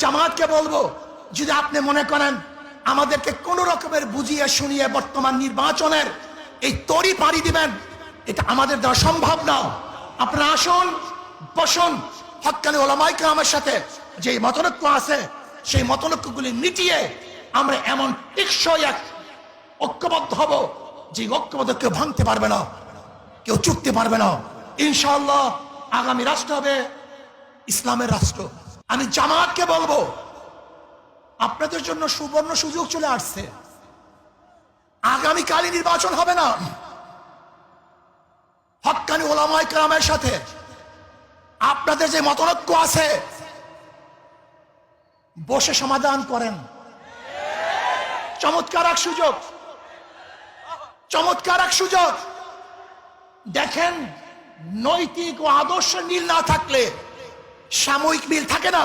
জামাতকে বলবো, যদি আপনি মনে করেন আমাদেরকে কোন রকমের বুঝিয়ে শুনিয়ে বর্তমান নির্বাচনের এই তরি পাড়ি দিবেন, এটা আমাদের দ্বারা সম্ভব না। আপনারা আসুন, বসুন, হক্কানি ওলামায়ে কেরামের সাথে যে মতনৈক্য আছে সেই মতনৈক্যগুলি মিটিয়ে আমরা এমন টেকসই এক ঐক্যবদ্ধ হব যে ঐক্যবদ্ধ কেউ ভাঙতে পারবে না, কেউ চুকতে পারবে না। ইনশাআল্লাহ আগামী রাষ্ট্র হবে ইসলামের রাষ্ট্র। আমি জামাতকে বলবো, আপনাদের জন্য সুবর্ণ সুযোগ চলে আসছে। আগামীকালই নির্বাচন হবে না, হক্কানি ওলামায়ে কেরামের সাথে আপনাদের যে মতনৈক্য আছে বসে সমাধান করেন। চমৎকার এক সুযোগ, চমৎকার এক সুযোগ। দেখেন, নৈতিক ও আদর্শ মিল না থাকলে সাময়িক মিল থাকে না।